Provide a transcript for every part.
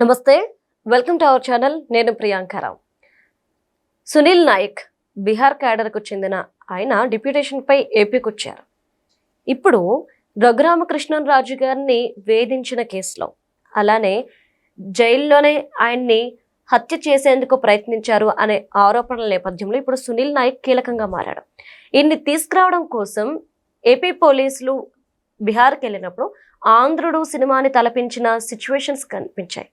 నమస్తే, welcome to our channel. నేను ప్రియాంకారావు. సునీల్ నాయక్ బీహార్ క్యాడర్కు చెందిన ఆయన డిప్యూటేషన్ పై ఏపీకి వచ్చారు. ఇప్పుడు రఘురామకృష్ణరాజు గారిని వేధించిన కేసులో, అలానే జైల్లోనే ఆయన్ని హత్య చేసేందుకు ప్రయత్నించారు అనే ఆరోపణల నేపథ్యంలో ఇప్పుడు సునీల్ నాయక్ కీలకంగా మారాడు. ఈయన్ని తీసుకురావడం కోసం ఏపీ పోలీసులు బీహార్కి వెళ్ళినప్పుడు ఆంధ్రుడు సినిమాని తలపించిన సిచ్యువేషన్స్ కనిపించాయి.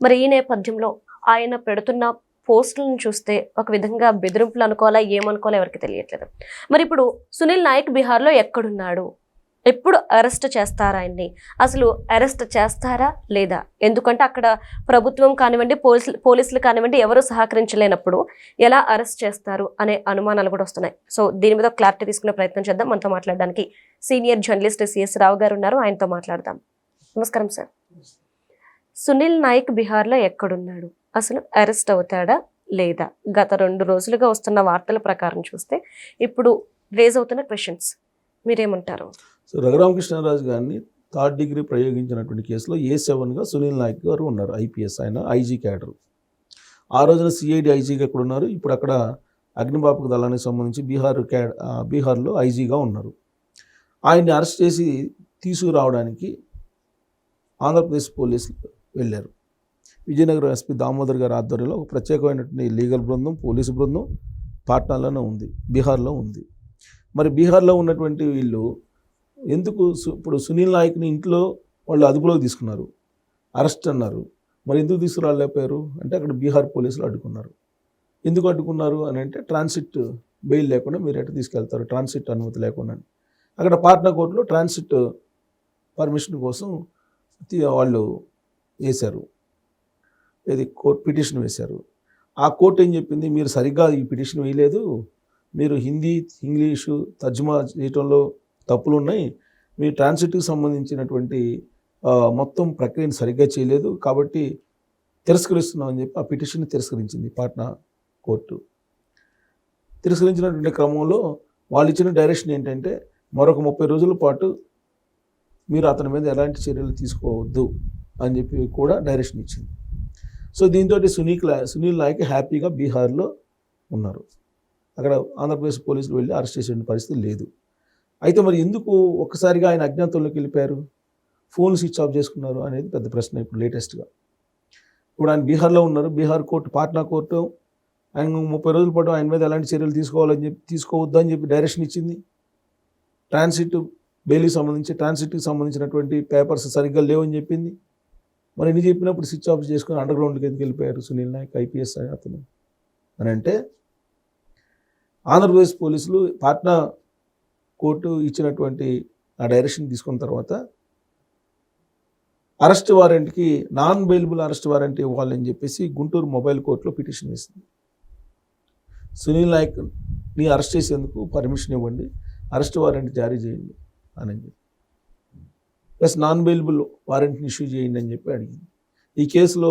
మరి ఈ నేపథ్యంలో ఆయన పెడుతున్న పోస్టులను చూస్తే ఒక విధంగా బెదిరింపులు అనుకోవాలా, ఏమనుకోవాలో ఎవరికి తెలియట్లేదు. మరి ఇప్పుడు సునీల్ నాయక్ బీహార్లో ఎక్కడున్నాడు? ఎప్పుడు అరెస్ట్ చేస్తారా ఆయన్ని? అసలు అరెస్ట్ చేస్తారా లేదా? ఎందుకంటే అక్కడ ప్రభుత్వం కానివ్వండి, పోలీసులు కానివ్వండి, ఎవరు సహకరించలేనప్పుడు ఎలా అరెస్ట్ చేస్తారు అనే అనుమానాలు కూడా వస్తున్నాయి. సో దీని మీద క్లారిటీ తీసుకునే ప్రయత్నం చేద్దాం. మనతో మాట్లాడడానికి సీనియర్ జర్నలిస్ట్ సిఎస్ రావు గారు ఉన్నారు. ఆయనతో మాట్లాడదాం. నమస్కారం సార్. సునీల్ నాయక్ బీహార్లో ఎక్కడున్నాడు? అసలు అరెస్ట్ అవుతాడా లేదా? గత 2 రోజులుగా వస్తున్న వార్తల ప్రకారం చూస్తే ఇప్పుడు రేజ్ అవుతున్న క్వశ్చన్స్ మీరేమంటారు? సో రఘురామకృష్ణరాజు గారిని 3rd డిగ్రీ ప్రయోగించినటువంటి కేసులో A7గా సునీల్ నాయక్ గారు ఉన్నారు. ఐపీఎస్, ఆయన ఐజీ క్యాడర్. ఆ రోజున సిఐడి ఐజీగా ఎక్కడ ఉన్నారు, ఇప్పుడు అక్కడ అగ్నిమాపక దళానికి సంబంధించి బీహార్లో ఐజీగా ఉన్నారు. ఆయన్ని అరెస్ట్ చేసి తీసుకురావడానికి ఆంధ్రప్రదేశ్ పోలీసులు వెళ్ళారు. విజయనగరం ఎస్పీ దామోదర్ గారి ఆధ్వర్యంలో ఒక ప్రత్యేకమైనటువంటి లీగల్ బృందం, పోలీసు బృందం పాట్నాలోనే ఉంది, బీహార్లో ఉంది. మరి బీహార్లో ఉన్నటువంటి వీళ్ళు ఎందుకు ఇప్పుడు సునీల్ నాయక్ని ఇంట్లో వాళ్ళు అదుపులోకి తీసుకున్నారు, అరెస్ట్ అన్నారు. మరి ఎందుకు తీసుకురాలేకపోయారు అంటే అక్కడ బీహార్ పోలీసులు అడ్డుకున్నారు. ఎందుకు అడ్డుకున్నారు అని అంటే ట్రాన్సిట్ బెయిల్ లేకుండా మీరు ఎట్లా తీసుకెళ్తారు, ట్రాన్సిట్ అనుమతి లేకుండా. అక్కడ పాట్నా కోర్టులో ట్రాన్సిట్ పర్మిషన్ కోసం వాళ్ళు వేశారు, ఇది కోర్టు పిటిషన్ వేశారు. ఆ కోర్టు ఏం చెప్పింది, మీరు సరిగ్గా ఈ పిటిషన్ వేయలేదు, మీరు హిందీ ఇంగ్లీషు తర్జుమా చేయటంలో తప్పులు ఉన్నాయి, మీ ట్రాన్సిట్కి సంబంధించినటువంటి మొత్తం ప్రక్రియను సరిగ్గా చేయలేదు, కాబట్టి తిరస్కరిస్తున్నామని చెప్పి ఆ పిటిషన్ని తిరస్కరించింది పాట్నా కోర్టు. తిరస్కరించినటువంటి క్రమంలో వాళ్ళు ఇచ్చిన డైరెక్షన్ ఏంటంటే మరొక 30 రోజుల పాటు మీరు అతని మీద ఎలాంటి చర్యలు తీసుకోవద్దు అని చెప్పి కూడా డైరెక్షన్ ఇచ్చింది. సో దీంతో సునీల్ నాయక్ హ్యాపీగా బీహార్లో ఉన్నారు. అక్కడ ఆంధ్రప్రదేశ్ పోలీసులు వెళ్ళి అరెస్ట్ చేసే పరిస్థితి లేదు. అయితే మరి ఎందుకు ఒక్కసారిగా ఆయన అజ్ఞాతంలోకి వెళ్ళిపోయారు, ఫోన్ స్విచ్ ఆఫ్ చేసుకున్నారు అనేది పెద్ద ప్రశ్న. ఇప్పుడు లేటెస్ట్గా ఇప్పుడు ఆయన బీహార్లో ఉన్నారు. బీహార్ కోర్టు, పాట్నా కోర్టు ఆయన 30 రోజుల పాటు ఆయన మీద ఎలాంటి చర్యలు తీసుకోవద్దు అని చెప్పి డైరెక్షన్ ఇచ్చింది. ట్రాన్సిట్ బెయిల్కి సంబంధించి ట్రాన్సిట్కి సంబంధించినటువంటి పేపర్స్ సరిగ్గా లేవని చెప్పింది. మరి ఎన్ని చెప్పినప్పుడు స్విచ్ ఆఫ్ చేసుకుని అండర్ గ్రౌండ్కి ఎందుకు వెళ్ళిపోయారు సునీల్ నాయక్ ఐపీఎస్ అతను అని అంటే, ఆంధ్రప్రదేశ్ పోలీసులు పాట్నా కోర్టు ఇచ్చినటువంటి ఆ డైరెక్షన్ తీసుకున్న తర్వాత అరెస్ట్ వారెంట్కి నాన్ బెయిలబుల్ అరెస్ట్ వారెంట్ ఇవ్వాలని చెప్పేసి గుంటూరు మొబైల్ కోర్టులో పిటిషన్ వేసింది. సునీల్ నాయక్ని అరెస్ట్ చేసేందుకు పర్మిషన్ ఇవ్వండి, అరెస్ట్ వారెంట్ జారీ చేయండి అని చెప్పి, ప్లస్ నాన్ బెయిలబుల్ వారెంట్ని ఇష్యూ చేయండి అని చెప్పి అడిగింది. ఈ కేసులో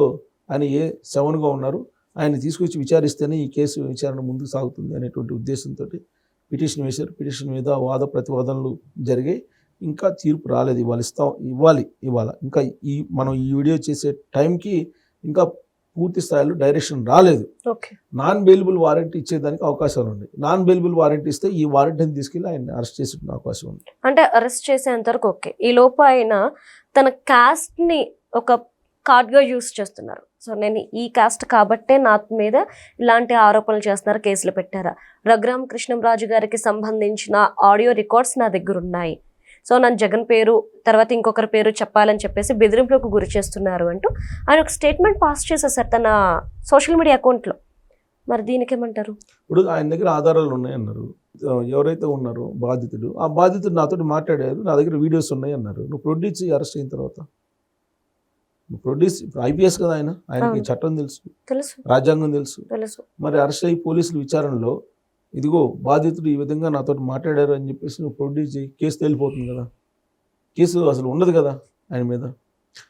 ఆయన A7గా ఉన్నారు, ఆయన తీసుకొచ్చి విచారిస్తేనే ఈ కేసు విచారణ ముందుకు సాగుతుంది అనేటువంటి ఉద్దేశంతో పిటిషన్ వేశారు. పిటిషన్ మీద వాద ప్రతివాదనలు జరిగాయి. ఇంకా తీర్పు రాలేదు. ఇవాళ ఇంకా మనం ఈ వీడియో చేసే టైంకి ఇంకా పూర్తి స్థాయిలో డైరెక్షన్ రాలేదు. నాన్ బెయిలబుల్ వారెంట్ ఇచ్చేదానికి అవకాశాలు ఉన్నాయి. నాన్ బెయిలబుల్ వారెంట్ ఇస్తే ఈ వారెంట్ని తీసుకెళ్ళి ఆయన అరెస్ట్ చేసే అవకాశం ఉంది. అంటే అరెస్ట్ చేసేంతవరకు ఓకే. ఈ లోపు ఆయన తన కాస్ట్ని ఒక కార్డ్గా యూస్ చేస్తున్నారు. సో నేను ఈ కాస్ట్ కాబట్టే నా మీద ఇలాంటి ఆరోపణలు చేస్తున్నారు, కేసులు పెట్టారా? రఘురామకృష్ణరాజు గారికి సంబంధించిన ఆడియో రికార్డ్స్ నా దగ్గర ఉన్నాయి. సో నన్ను జగన్ పేరు తర్వాత ఇంకొకరి పేరు చెప్పాలని చెప్పేసి బెదిరింపులకు గురి చేస్తున్నారు అంటూ ఆయన ఒక స్టేట్మెంట్ పాస్ చేసేసారు తన సోషల్ మీడియా అకౌంట్లో. మరి దీనికి ఏమంటారు? ఇప్పుడు ఆయన దగ్గర ఆధారాలు ఉన్నాయన్నారు. ఎవరైతే ఉన్నారో బాధితుడు, ఆ బాధితుడు నాతో మాట్లాడారు, నా దగ్గర వీడియోస్ ఉన్నాయి అన్నారు. నువ్వు ప్రొడ్యూస్ అరెస్ట్ అయిన తర్వాత నువ్వు ప్రొడ్యూస్, ఐపీఎస్ కదా ఆయనకి చట్టం తెలుసు, రాజ్యాంగం తెలుసు. మరి అరెస్ట్ అయ్యి పోలీసులు విచారణలో ఇదిగో బాధితుడు ఈ విధంగా నాతో మాట్లాడారు అని చెప్పేసి నువ్వు ప్రొడ్యూస్ చేయి, కేసు తేలిపోతుంది కదా. కేసు అసలు ఉండదు కదా ఆయన మీద.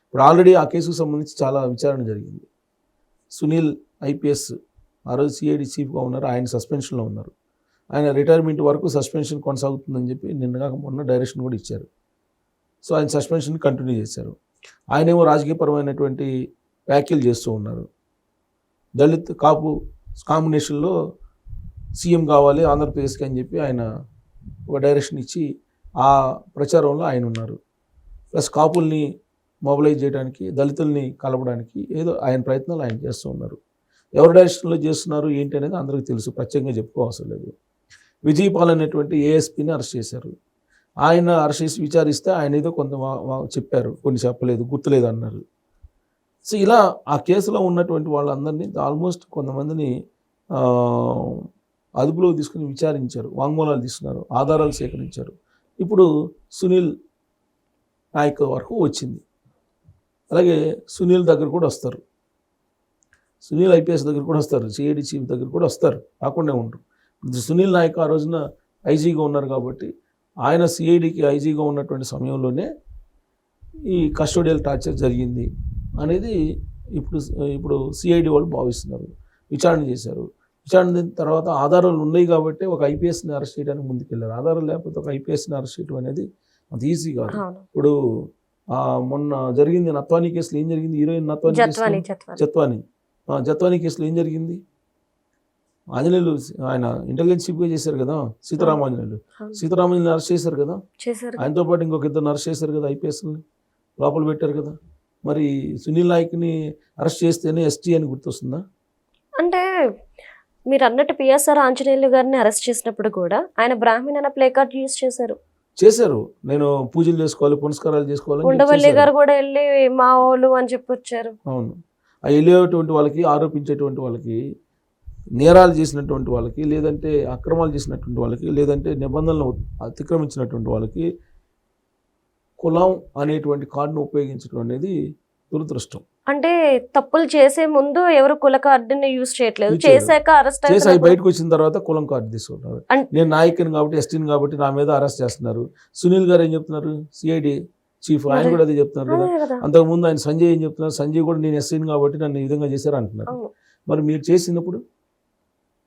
ఇప్పుడు ఆల్రెడీ ఆ కేసుకు సంబంధించి చాలా విచారణ జరిగింది. సునీల్ ఐపీఎస్ ఆ రోజు సిఐడి చీఫ్గా ఉన్నారు, ఆయన సస్పెన్షన్లో ఉన్నారు. ఆయన రిటైర్మెంట్ వరకు సస్పెన్షన్ కొనసాగుతుందని చెప్పి మొన్న డైరెక్షన్ కూడా ఇచ్చారు. సో ఆయన సస్పెన్షన్ కంటిన్యూ చేశారు. ఆయనేమో రాజకీయపరమైనటువంటి వ్యాఖ్యలు చేస్తూ ఉన్నారు. దళిత్ కాపు కాంబినేషన్లో సీఎం కావాలి ఆంధ్రప్రదేశ్కి అని చెప్పి ఆయన ఒక డైరెక్షన్ ఇచ్చి ఆ ప్రచారంలో ఆయన ఉన్నారు. ప్లస్ కాపుల్ని మొబిలైజ్ చేయడానికి, దళితుల్ని కలపడానికి ఏదో ఆయన ప్రయత్నాలు ఆయన చేస్తూ ఉన్నారు. ఎవరి డైరెక్షన్లో చేస్తున్నారు ఏంటి అనేది అందరికీ తెలుసు, ప్రత్యేకంగా చెప్పుకోవసరం లేదు. విజయపాల్ అనేటువంటి ఏఎస్పీని అరెస్ట్ చేశారు. ఆయన అరెస్ట్ చేసి విచారిస్తే ఆయన ఏదో కొంత చెప్పారు, కొన్ని చెప్పలేదు, గుర్తులేదు అన్నారు. సో ఇలా ఆ కేసులో ఉన్నటువంటి వాళ్ళందరినీ ఆల్మోస్ట్ కొంతమందిని అదుపులో తీసుకుని విచారించారు, వాంగ్మూలాలు తీసుకున్నారు, ఆధారాలు సేకరించారు. ఇప్పుడు సునీల్ నాయక్ వరకు వచ్చింది. అలాగే సునీల్ దగ్గర కూడా వస్తారు, సునీల్ ఐపీఎస్ దగ్గర కూడా వస్తారు, సిఐడి చీఫ్ దగ్గర కూడా వస్తారు, రాకుండా ఉండరు. సునీల్ నాయక్ ఆ రోజున ఐజీగా ఉన్నారు కాబట్టి ఆయన సిఐడికి ఐజీగా ఉన్నటువంటి సమయంలోనే ఈ కస్టోడియల్ టార్చర్ జరిగింది అనేది ఇప్పుడు సిఐడి వాళ్ళు భావిస్తున్నారు. విచారణ చేశారు. విచారణ తర్వాత ఆధారాలు ఉన్నాయి కాబట్టి ఒక ఐపీఎస్ని అరెస్ట్ చేయడానికి ముందుకెళ్ళారు. ఆధారాలు లేకపోతే ఒక ఐపీఎస్ని అరెస్ట్ చేయడం అనేది అంత ఈజీ కాదు. ఇప్పుడు మొన్న జరిగింది నత్వానీ కేసులో ఏం జరిగింది? హీరోయిన్ నత్వానీ జత్వానీ కేసులో ఏం జరిగింది? ఆంజనేయులు ఆయన ఇంటెలిజెన్స్ చీఫ్గా చేశారు కదా, సీతారామాంజనేయులు అరెస్ట్ చేశారు కదా, ఆయనతో పాటు ఇంకొక ఇద్దరు అరెస్ట్ చేశారు కదా, ఐపీఎస్ని లోపల పెట్టారు కదా. మరి సునీల్ నాయక్ని అరెస్ట్ చేస్తేనే ఎస్టీ అని గుర్తొస్తుందా? అంటే మీరు అన్నట్టు పిఎస్ఆర్ ఆంజనేయులు గారిని అరెస్ట్ చేసినప్పుడు కూడా ఆయన బ్రాహ్మణ్ అన్న ప్లే కార్డ్ యూజ్ చేశారు. నేను పూజలు చేసుకోవాలి, పునస్కారాలు చేసుకోవాలి. ఉండవల్లి గారు కూడా వెళ్ళి మా వాళ్ళు అని చెప్పి వచ్చారు. అవును, ఆ వెళ్ళేటువంటి వాళ్ళకి, ఆరోపించేటువంటి వాళ్ళకి, నేరాలు చేసినటువంటి వాళ్ళకి, లేదంటే అక్రమాలు చేసినటువంటి వాళ్ళకి, లేదంటే నిబంధనలు అతిక్రమించినటువంటి వాళ్ళకి కులం అనేటువంటి కార్డును ఉపయోగించడం అనేది దురదృష్టం. అంటే తప్పులు చేసే ముందు ఎవరు కుల కార్డుని యూజ్ చేయట్లేదు, చేశాక అరెస్ట్ చేసి బయటకు వచ్చిన తర్వాత కులం కార్డు తీసుకుంటారు. నేను నాయకుని కాబట్టి, ఎస్టీని కాబట్టి నా మీద అరెస్ట్ చేస్తున్నారు. సునీల్ గారు ఏం చెప్తున్నారు, సిఐడి చీఫ్, ఆయన కూడా అదే చెప్తున్నారు కదా. అంతకుముందు ఆయన సంజయ్ ఏం చెప్తున్నారు, సంజయ్ కూడా నేను ఎస్టీని కాబట్టి నన్ను ఈ విధంగా చేశారు అంటున్నారు. మరి మీరు చేసినప్పుడు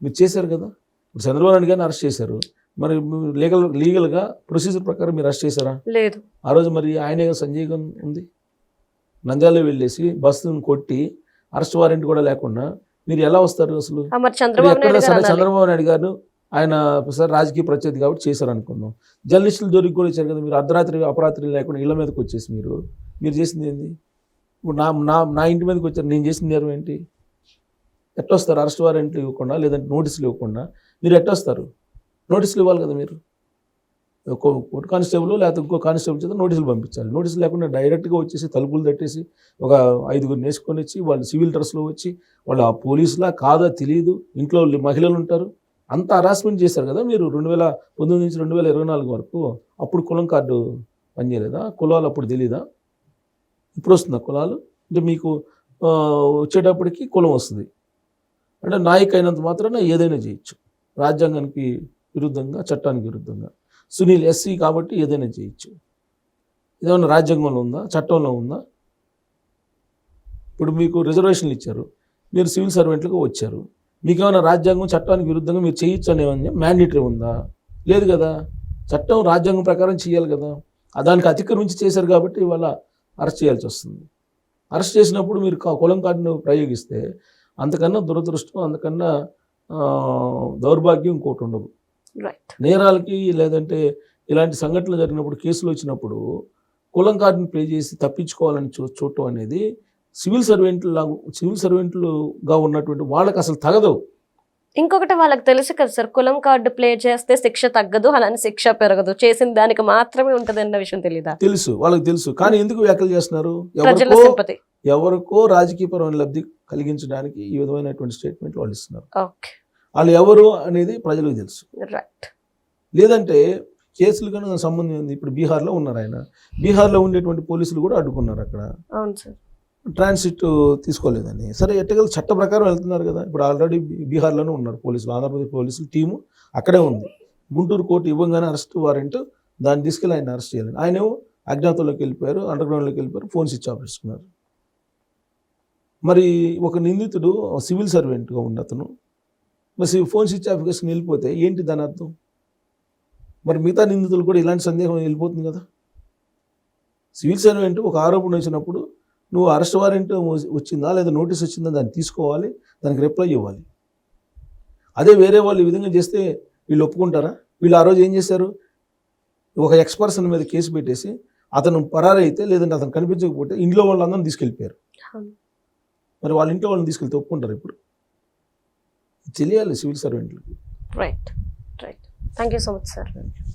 మీరు చేశారు కదా, ఇప్పుడు చంద్రబాబు నాయుడు గారిని అరెస్ట్ చేశారు, మరి లీగల్గా ప్రొసీజర్ ప్రకారం మీరు అరెస్ట్ చేశారా? లేదు. ఆ రోజు మరి ఆయనే సంజయ్ గారు ఉంది, నంద్యాలలో వెళ్ళేసి బస్సును కొట్టి అరెస్ట్ వారెంట్ కూడా లేకుండా మీరు ఎలా వస్తారు అసలు? చంద్రబాబు నాయుడు గారు ఆయన సార్ రాజకీయ ప్రత్యర్థి కాబట్టి చేశారు అనుకుందాం. జర్నలిస్టులు జోలికి కూడా ఇచ్చారు కదా, మీరు అర్ధరాత్రి అపరాత్రి లేకుండా ఇళ్ల మీదకి వచ్చేసి మీరు చేసింది ఏంది? ఇప్పుడు నా ఇంటి మీదకి వచ్చారు, నేను చేసిన నేరం ఏంటి? ఎట్టొస్తారు? అరెస్ట్ వారెంట్లు ఇవ్వకుండా, లేదంటే నోటీసులు ఇవ్వకుండా మీరు ఎట్టొస్తారు? నోటీసులు ఇవ్వాలి కదా మీరు. ఒక కానిస్టేబుల్ లేకపోతే ఇంకో కానిస్టేబుల్ చేత నోటీసులు పంపించాలి. నోటీసులు లేకుండా డైరెక్ట్గా వచ్చేసి తలుపులు తట్టేసి ఒక 5గురు నేసుకొని వచ్చి వాళ్ళు సివిల్ డ్రెస్లో వచ్చి వాళ్ళు ఆ పోలీసులా కాదా తెలియదు, ఇంట్లో మహిళలు ఉంటారు, అంత హరాస్మెంట్ చేశారు కదా మీరు 2019 నుంచి 2024 వరకు. అప్పుడు కులం కార్డు పనిచేయలేదా? కులాలు అప్పుడు తెలీదా? ఇప్పుడు వస్తుందా కులాలు? అంటే మీకు వచ్చేటప్పటికి కులం వస్తుంది అంటే నాయక్ అయినంత మాత్రాన ఏదైనా చేయొచ్చు, రాజ్యాంగానికి విరుద్ధంగా, చట్టానికి విరుద్ధంగా. సునీల్ ఎస్సీ కాబట్టి ఏదైనా చేయొచ్చు. ఇదేమన్నా రాజ్యాంగంలో ఉందా, చట్టంలో ఉందా? ఇప్పుడు మీకు రిజర్వేషన్లు ఇచ్చారు, మీరు సివిల్ సర్వెంట్లుగా వచ్చారు, మీకు ఏమైనా రాజ్యాంగం చట్టానికి విరుద్ధంగా మీరు చేయొచ్చు అనేవన్నీ మ్యాండేటరీ ఉందా? లేదు కదా. చట్టం రాజ్యాంగం ప్రకారం చేయాలి కదా. దానికి అతిక్రమించి చేశారు కాబట్టి ఇవాళ అరెస్ట్ చేయాల్సి వస్తుంది. అరెస్ట్ చేసినప్పుడు మీరు కులం కార్డును ప్రయోగిస్తే అంతకన్నా దురదృష్టం, అంతకన్నా దౌర్భాగ్యం ఇంకోటి ఉండదు. నేరాలకి లేదంటే ఇలాంటి సంఘటనలు జరిగినప్పుడు, కేసులు వచ్చినప్పుడు కులం కార్డుని ప్లే చేసి తప్పించుకోవాలని చూడటం అనేది సివిల్ సర్వెంట్లుగా ఉన్నటువంటి వాళ్ళకి అసలు తగదు. ఇంకొకటి వాళ్ళకి తెలుసు కదా సార్, కులం కార్డు ప్లే చేస్తే శిక్ష తగ్గదు, అలానే శిక్ష పెరగదు, చేసిన దానికి మాత్రమే ఉంటుంది అన్న విషయం తెలీదా? తెలుసు, వాళ్ళకి తెలుసు. కానీ ఎందుకు వ్యాఖ్యలు చేస్తున్నారు? ఎవరికో రాజకీయపరమైన లబ్ధి కలిగించడానికి ఈ విధమైనటువంటి స్టేట్మెంట్ వాళ్ళు ఇస్తున్నారు. వాళ్ళు ఎవరు అనేది ప్రజలకు తెలుసు. లేదంటే కేసులు కన్నా సంబంధం ఉంది. ఇప్పుడు బీహార్లో ఉన్నారు ఆయన, బీహార్లో ఉండేటువంటి పోలీసులు కూడా అడ్డుకున్నారు అక్కడ. అవును సార్, ట్రాన్సిట్ తీసుకోలేదని. సరే ఎట్టగల చట్ట ప్రకారం వెళ్తున్నారు కదా. ఇప్పుడు ఆల్రెడీ బీహార్లోనే ఉన్నారు పోలీసులు, ఆంధ్రప్రదేశ్ పోలీసులు టీము అక్కడే ఉంది. గుంటూరు కోర్టు ఇవ్వగానే అరెస్ట్ వారెంట్ దాన్ని తీసుకెళ్ళి ఆయన అరెస్ట్ చేయాలి. ఆయనేమో అజ్ఞాతంలోకి వెళ్ళిపోయారు, అండర్గ్రౌండ్లోకి వెళ్ళిపోయారు, ఫోన్ స్విచ్ ఆఫ్ చేసుకున్నారు. మరి ఒక నిందితుడు సివిల్ సర్వెంట్గా ఉన్న అతను మరి ఫోన్ స్విచ్ ఆఫ్ చేసుకుని వెళ్ళిపోతే ఏంటి దాని అర్థం? మరి మిగతా నిందితులు కూడా ఇలాంటి సందేహం వెళ్ళిపోతుంది కదా. సివిల్ సర్వెంట్ ఒక ఆరోపణ వచ్చినప్పుడు నువ్వు అరెస్ట్ వారెంట్ వచ్చిందా లేదా నోటీస్ వచ్చిందా దాన్ని తీసుకోవాలి, దానికి రిప్లై ఇవ్వాలి. అదే వేరే వాళ్ళు ఈ విధంగా చేస్తే వీళ్ళు ఒప్పుకుంటారా? వీళ్ళు ఆ రోజు ఏం చేశారు, ఒక ఎక్స్పర్సన్ మీద కేసు పెట్టేసి అతను పరారైతే లేదంటే అతను కనిపించకపోతే ఇంట్లో వాళ్ళందరినీ తీసుకెళ్ళిపోయారు. మరి వాళ్ళ ఇంట్లో వాళ్ళని తీసుకెళ్తే ఒప్పుకుంటారు? ఇప్పుడు తెలియాలి సివిల్ సర్వెంట్లకి. Right. Thank you so much sir.